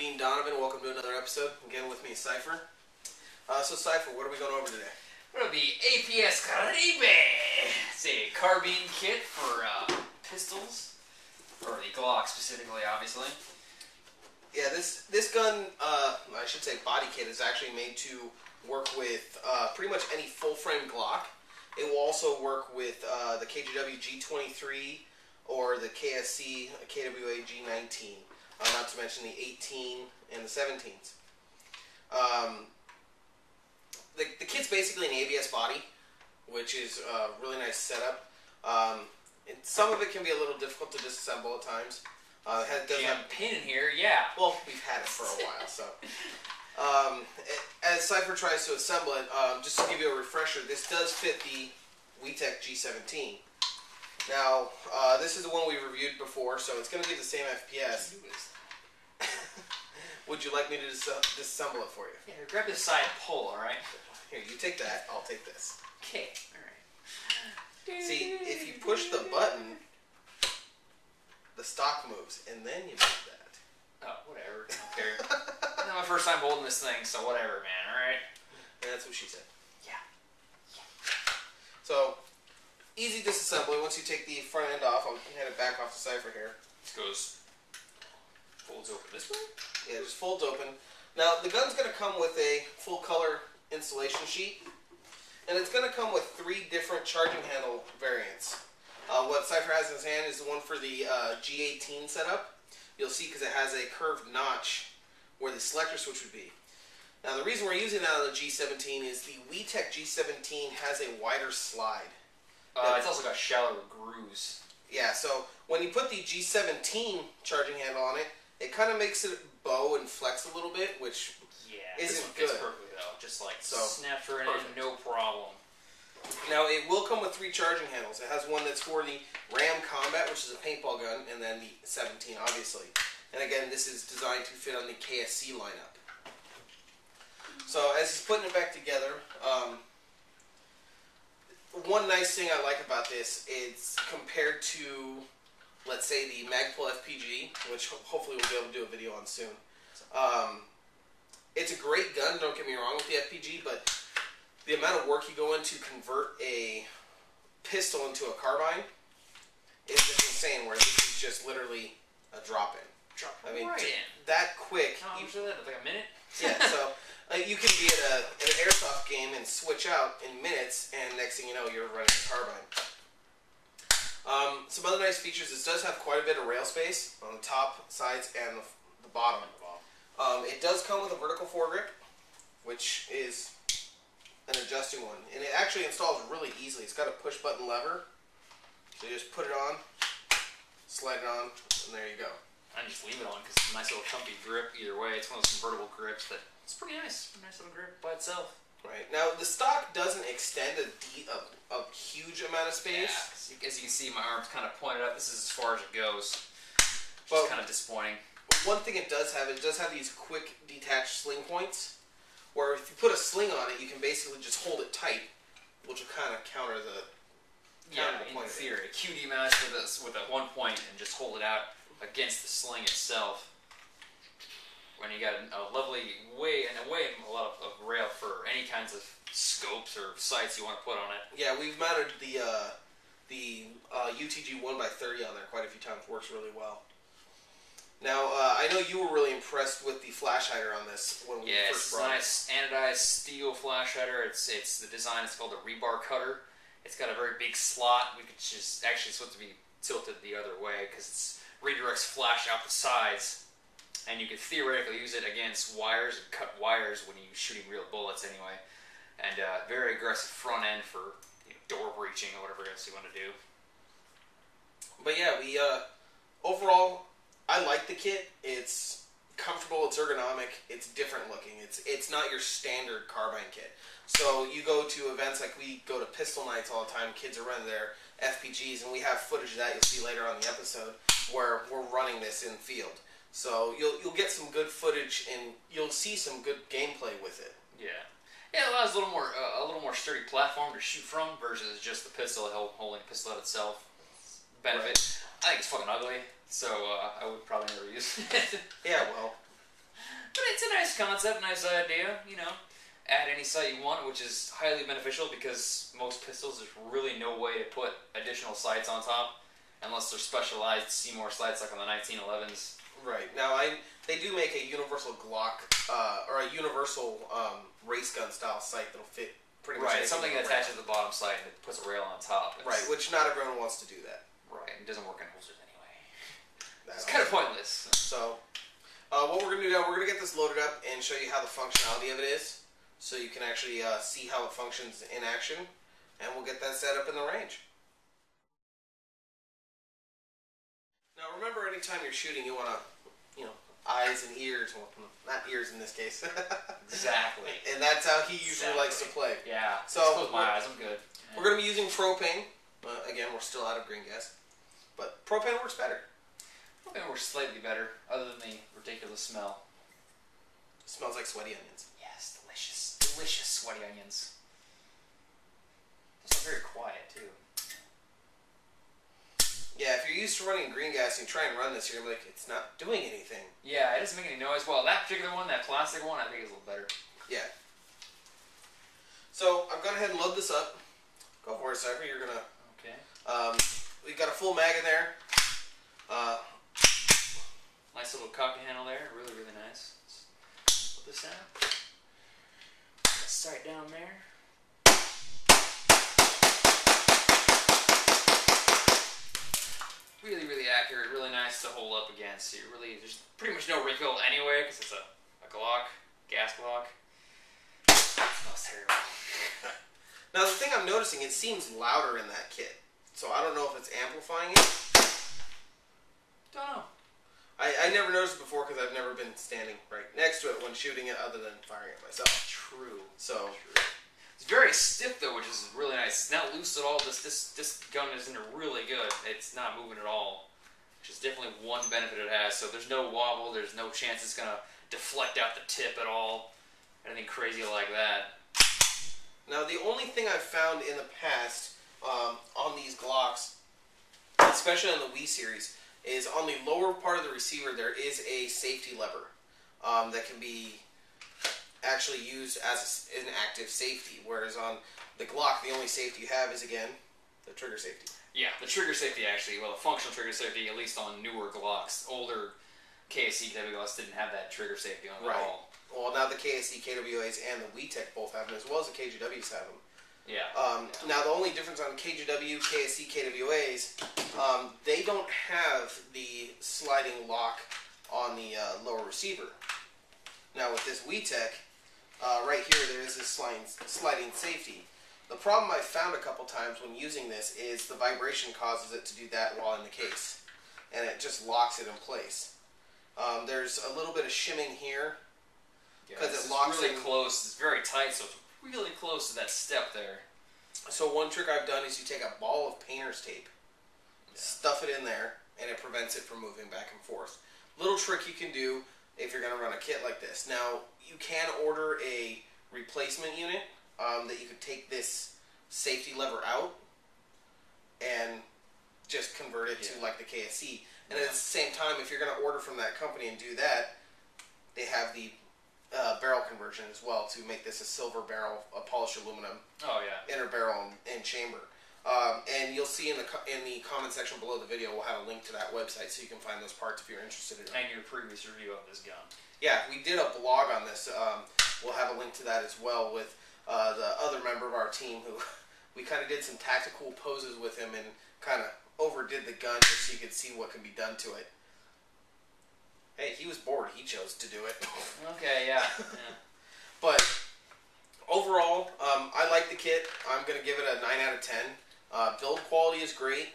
Dean Donovan. Welcome to another episode. Again with me, Cyphre. So Cyphre, what are we going over today? We're going to be APS Caribe. It's a carbine kit for pistols, or the Glock specifically, obviously. Yeah, this gun, I should say body kit, is actually made to work with pretty much any full-frame Glock. It will also work with the KGW G23 or the KSC KWA G19, not to mention the 18 and the 17s. The kit's basically an ABS body, which is a really nice setup. And some of it can be a little difficult to disassemble at times. It does have a pin in here, yeah. Well, we've had it for a while, so. As Cyphre tries to assemble it, just to give you a refresher, this does fit the WeTech G17. Now, this is the one we reviewed before, so it's going to give the same FPS. Would you like me to disassemble it for you? Yeah, grab this side pull, alright? Here, you take that, I'll take this. Okay, alright. See, if you push the button, the stock moves, and then you move that. Oh, whatever. I don't care. This is my first time holding this thing, so whatever, man, alright? Yeah, that's what she said. Yeah. So, easy disassembly. Once you take the front end off, I'll hand it back off to Cyphre here. This folds open this way? Yeah, it just folds open. Now, the gun's going to come with a full color installation sheet, and it's going to come with 3 different charging handle variants. What Cyphre has in his hand is the one for the G18 setup. You'll see because it has a curved notch where the selector switch would be. Now, the reason we're using that on the G17 is the WeTech G17 has a wider slide. It's also got shallower grooves. Yeah, so when you put the G17 charging handle on it, it kind of makes it bow and flex a little bit, which isn't good. Fits perfectly though, just like snaps right in, no problem. Now it will come with 3 charging handles. It has one that's for the Ram Combat, which is a paintball gun, and then the 17, obviously. And again, this is designed to fit on the KSC lineup. So as he's putting it back together, one nice thing I like about this is compared to, let's say, the Magpul FPG, which hopefully we'll be able to do a video on soon. It's a great gun, don't get me wrong with the FPG, but the amount of work you go into to convert a pistol into a carbine is just insane, where this is just literally a drop-in. I mean, that quick. How much was that? Like a minute? Yeah, so you can be at an Airsoft game and switch out in minutes, and next thing you know, you're running a carbine. Some other nice features, this does have quite a bit of rail space on the top, sides, and the bottom. It does come with a vertical foregrip, which is an adjusting one. And it actually installs really easily. It's got a push-button lever. So you just put it on, slide it on, and there you go. I just leave it on because it's a nice little comfy grip either way. It's one of those convertible grips that it's pretty nice. A nice little grip by itself. Right. Now, the stock doesn't extend a huge amount of space. Yeah, as you can see, my arm's kind of pointed up. This is as far as it goes. Which is kind of disappointing. One thing it does have these quick detached sling points, where if you put a sling on it, you can basically just hold it tight, which will kind of counter the in theory. QD mouse with a 1 point and just hold it out against the sling itself. When you got a lovely a lot of rail for any kinds of scopes or sights you want to put on it. Yeah, we've mounted the UTG 1x30 on there quite a few times. Works really well. Now, I know you were really impressed with the flash hider on this when we first brought it. It's a nice anodized steel flash hider. It's the design. It's called a rebar cutter. It's got a very big slot. We could just actually it's supposed to be tilted the other way because it redirects flash out the sides, and you could theoretically use it against wires and cut wires when you're shooting real bullets anyway. And very aggressive front end for door breaching or whatever else you want to do. But yeah, we overall, I like the kit. It's comfortable, it's ergonomic, it's different looking. It's not your standard carbine kit. So you go to events like we go to pistol nights all the time, kids are running their FPGs, and we have footage of that you'll see later on in the episode where we're running this in field. So you'll get some good footage and you'll see some good gameplay with it. Yeah. Yeah, it allows a little more sturdy platform to shoot from versus just the pistol holding the pistol itself. Benefit. Right. I think it's fucking ugly, so I would probably never use it. Yeah, well, But it's a nice concept, nice idea, you know. Add any sight you want, which is highly beneficial because most pistols, there's really no way to put additional sights on top unless they're specialized Seymour sights like on the 1911s. Right. Now, they do make a universal Glock or a universal race gun style sight that'll fit pretty much. Right. Something that attaches to the bottom sight and it puts a rail on top. Right. Which not everyone wants to do that. Right. It doesn't work in holsters anyway. That's it's kind of pointless. So, what we're gonna do now, we're gonna get this loaded up and show you how the functionality of it is, so you can actually see how it functions in action, and we'll get that set up in the range. Now remember, anytime you're shooting, you want to, eyes and ears. Well, not ears in this case. Exactly. And that's how he usually likes to play. Yeah. So close my eyes. I'm good. Yeah. We're going to be using propane. Again, we're still out of green gas, but propane works better. Propane works slightly better, other than the ridiculous smell. It smells like sweaty onions. Yes, delicious, delicious sweaty onions. Also very quiet too. Yeah, if you're used to running green gas and you try and run this, you're like, it's not doing anything. Yeah, it doesn't make any noise. Well, that particular one, that plastic one, I think is a little better. Yeah. So, I'm going to go ahead and load this up. Go for it, Cyphre. You're going to... Okay. We've got a full mag in there. Nice little cocky handle there. Really, really nice. Let's put this down. Put the sight down there. Really, really accurate, really nice to hold up against. There's pretty much no recoil anyway, because it's a Glock, gas Glock. It smells terrible. Now the thing I'm noticing, it seems louder in that kit. So I don't know if it's amplifying it. Don't know. I never noticed it before because I've never been standing right next to it when shooting it other than firing it myself. True. So... True. It's very stiff though, which is really nice. It's not loose at all. This gun isn't really good. It's not moving at all, which is definitely one benefit it has. So there's no wobble. There's no chance it's gonna deflect out the tip at all. Anything crazy like that. Now the only thing I've found in the past on these Glocks, especially on the Wii series, is on the lower part of the receiver there is a safety lever that can be actually used as an active safety, whereas on the Glock, the only safety you have is, again, the trigger safety. Yeah, the trigger safety actually, well, the functional trigger safety, at least on newer Glocks. Older KSC KWS didn't have that trigger safety on at all. Well, now the KSC KWAs and the WeTech both have them, as well as the KGWs have them. Yeah. Now, the only difference on KGW, KSC, KWAs, they don't have the sliding lock on the lower receiver. Now, with this WeTech, right here, there is this sliding safety. The problem I've found a couple times when using this is the vibration causes it to do that while in the case. And it just locks it in place. There's a little bit of shimming here. Because it locks really close. It's very tight, so it's really close to that step there. So one trick I've done is you take a ball of painter's tape, stuff it in there, and it prevents it from moving back and forth. Little trick you can do if you're going to run a kit like this. Now, you can order a replacement unit that you could take this safety lever out and just convert it to like the KSC. And at the same time, if you're going to order from that company and do that, they have the barrel conversion as well to make this a silver barrel, a polished aluminum. Oh yeah. Inner barrel and chamber. And you'll see in the comment section below the video, we'll have a link to that website so you can find those parts if you're interested in it. And your previous review of this gun. Yeah, we did a blog on this. We'll have a link to that as well with the other member of our team who we kind of did some tactical poses with him and kind of overdid the gun just so you could see what can be done to it. Hey, he was bored. He chose to do it. Okay, yeah. But overall, I like the kit. I'm going to give it a 9 out of 10. Build quality is great.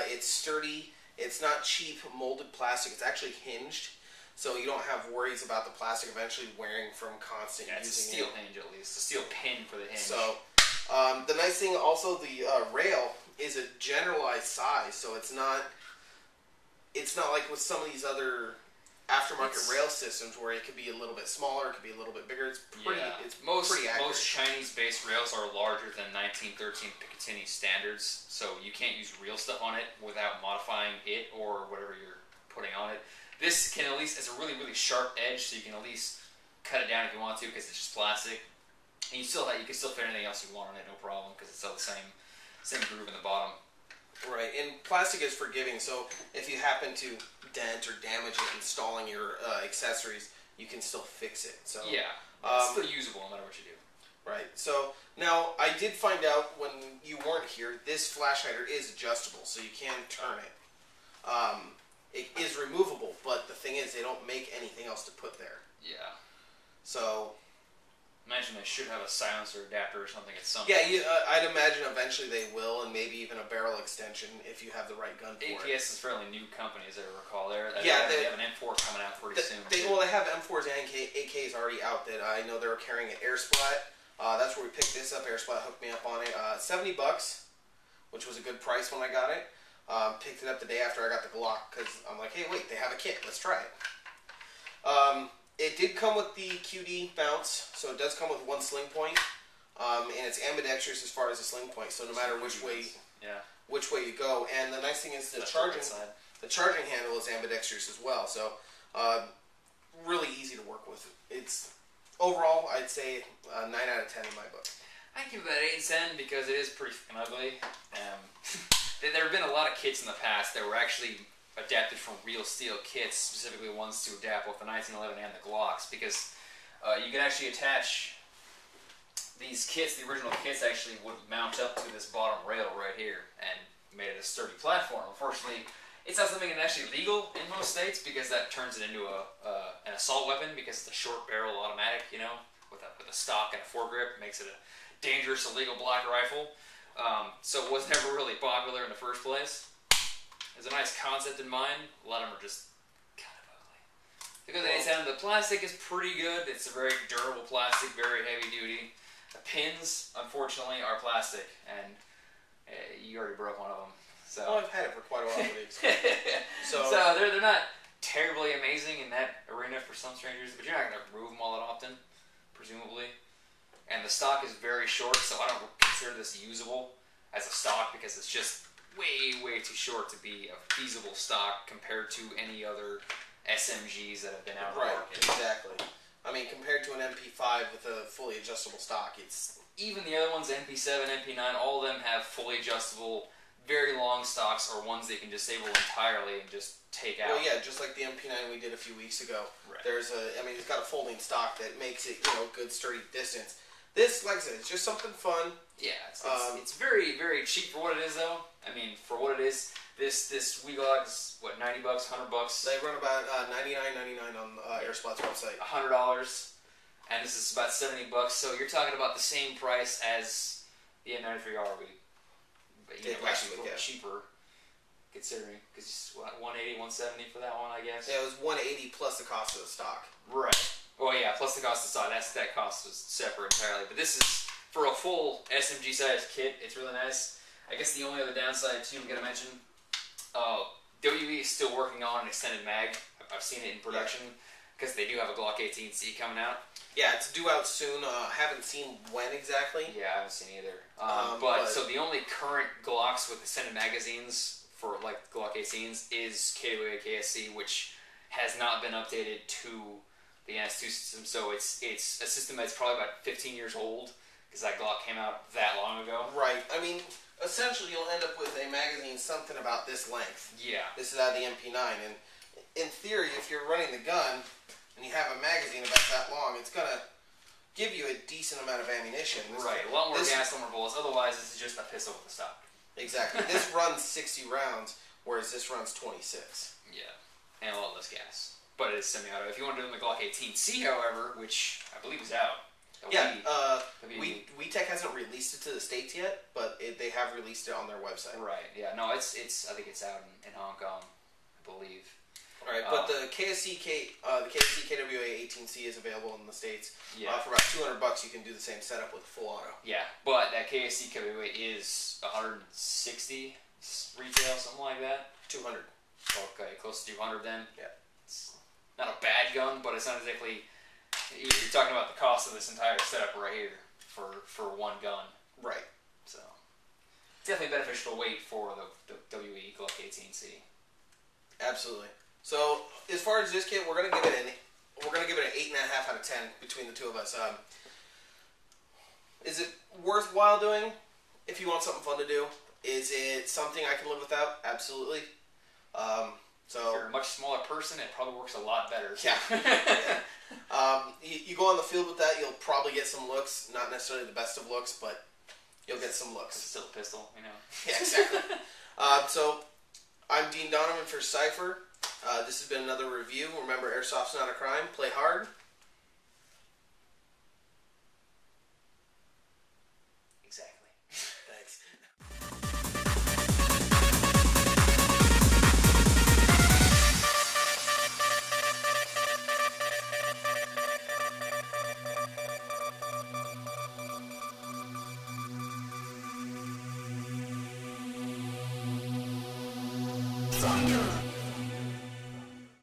It's sturdy. It's not cheap molded plastic. It's actually hinged, so you don't have worries about the plastic eventually wearing from constant using it. It's a steel hinge at least. A steel pin for the hinge. So the nice thing also, the rail is a generalized size, so it's not like with some of these other aftermarket rail systems where it could be a little bit smaller, it could be a little bit bigger. It's pretty, pretty accurate. Most Chinese-based rails are larger than 1913 Picatinny standards, so you can't use real stuff on it without modifying it or whatever you're putting on it. This can at least, it's a really, really sharp edge, so you can at least cut it down if you want to, because it's just plastic. And you can still fit anything else you want on it, no problem, because it's all the same groove in the bottom. Right, and plastic is forgiving, so if you happen to dent or damage it installing your accessories, you can still fix it. So yeah, it's still usable no matter what you do. Right. So now I did find out when you weren't here, this flash hider is adjustable, so you can turn it. It is removable, but the thing is, they don't make anything else to put there. Yeah. So. Imagine they should have a silencer adapter or something at some Yeah, point. I'd imagine eventually they will, and maybe even a barrel extension if you have the right gun for it. APS is a fairly new company, as I recall. They have an M4 coming out pretty soon. They have M4s and AKs already out that I know they were carrying an Airsplat. That's where we picked this up. Airsplat hooked me up on it. $70, which was a good price when I got it. Picked it up the day after I got the Glock because I'm like, hey, wait, they have a kit. Let's try it. It did come with the QD bounce, so it does come with one sling point, and it's ambidextrous as far as the sling point. So no matter which way you go, and the nice thing is the charging handle is ambidextrous as well. So really easy to work with. It's overall, I'd say 9 out of 10 in my book. I give that 8 and 10 because it is pretty ugly. There have been a lot of kits in the past that were actually adapted from real steel kits, specifically ones to adapt both the 1911 and the Glocks, because you can actually attach these kits. The original kits actually would mount up to this bottom rail right here and made it a sturdy platform. Unfortunately, it's not something that's actually legal in most states because that turns it into an assault weapon because it's a short barrel automatic, you know, with a stock and a foregrip. It makes it a dangerous illegal black rifle. So it was never really popular in the first place. There's a nice concept in mind. A lot of them are just kind of ugly. Because the plastic is pretty good. It's a very durable plastic, very heavy duty. The pins, unfortunately, are plastic, and you already broke one of them. So I've had it for quite a while. so they're not terribly amazing in that arena for some strangers, but you're not going to remove them all that often, presumably. And the stock is very short, so I don't consider this usable as a stock because it's just way too short to be a feasible stock compared to any other SMGs that have been out on the market. Exactly. I mean, compared to an MP5 with a fully adjustable stock, it's... Even the other ones, MP7, MP9, all of them have fully adjustable, very long stocks or ones they can disable entirely and just take out. Well, yeah, just like the MP9 we did a few weeks ago. Right. It's got a folding stock that makes it, good sturdy distance. This, like I said, it's just something fun. Yeah, it's very, very cheap for what it is, though. I mean, for what it is, this Glock is, what, $90, $100? They run about $99.99 on Airsplat's website. $100, and this is about $70. So you're talking about the same price as the N93R. But actually a little cheaper, considering, because it's what, $180, $170 for that one, I guess. Yeah, it was $180 plus the cost of the stock. Right. Oh yeah, plus the cost of the stock. That cost was separate entirely. But this is for a full SMG size kit. It's really nice. I guess the only other downside too I'm gonna mention, WE is still working on an extended mag. I've seen it in production because they do have a Glock 18C coming out. Yeah, it's due out soon. Haven't seen when exactly. Yeah, I haven't seen either. So the only current Glocks with extended magazines for like Glock 18s is KWA KSC, which has not been updated to the NS2 system. So it's a system that's probably about 15 years old because that Glock came out that long ago. Right. I mean, essentially you'll end up with a magazine something about this length. Yeah. This is out of the MP9, and in theory, if you're running the gun and you have a magazine about that long, it's gonna give you a decent amount of ammunition. Right. A lot more gas, a lot more bullets. Otherwise, this is just a pistol with a stock. Exactly. This runs 60 rounds, whereas this runs 26. Yeah. And a lot less gas. But it is semi-auto. If you want to do it in the Glock 18C, however, which I believe is out. WeTech hasn't released it to the States yet, but they have released it on their website. Right, yeah. No, I think it's out in Hong Kong, I believe. Right, but the KSC KWA 18C is available in the States. Yeah. For about $200, you can do the same setup with full auto. Yeah, but that KSC KWA is $160 retail, something like that. 200. Okay, close to 200 then. Yeah. It's not a bad gun, but it's not exactly. You're talking about the cost of this entire setup right here for one gun. Right. So it's definitely beneficial to wait for the WE Glock 18C. Absolutely. So as far as this kit, we're gonna give it an 8.5 out of 10 between the two of us. Is it worthwhile doing? If you want something fun to do, is it something I can live without? Absolutely. If you're a much smaller person, it probably works a lot better. Yeah. You go on the field with that, you'll probably get some looks. Not necessarily the best of looks, but you'll get some looks. It's still a pistol, you know. Yeah, exactly. So, I'm Dean Donovan for Cyphre. This has been another review. Remember, Airsoft's not a crime. Play hard. Exactly. Thanks. Thunder!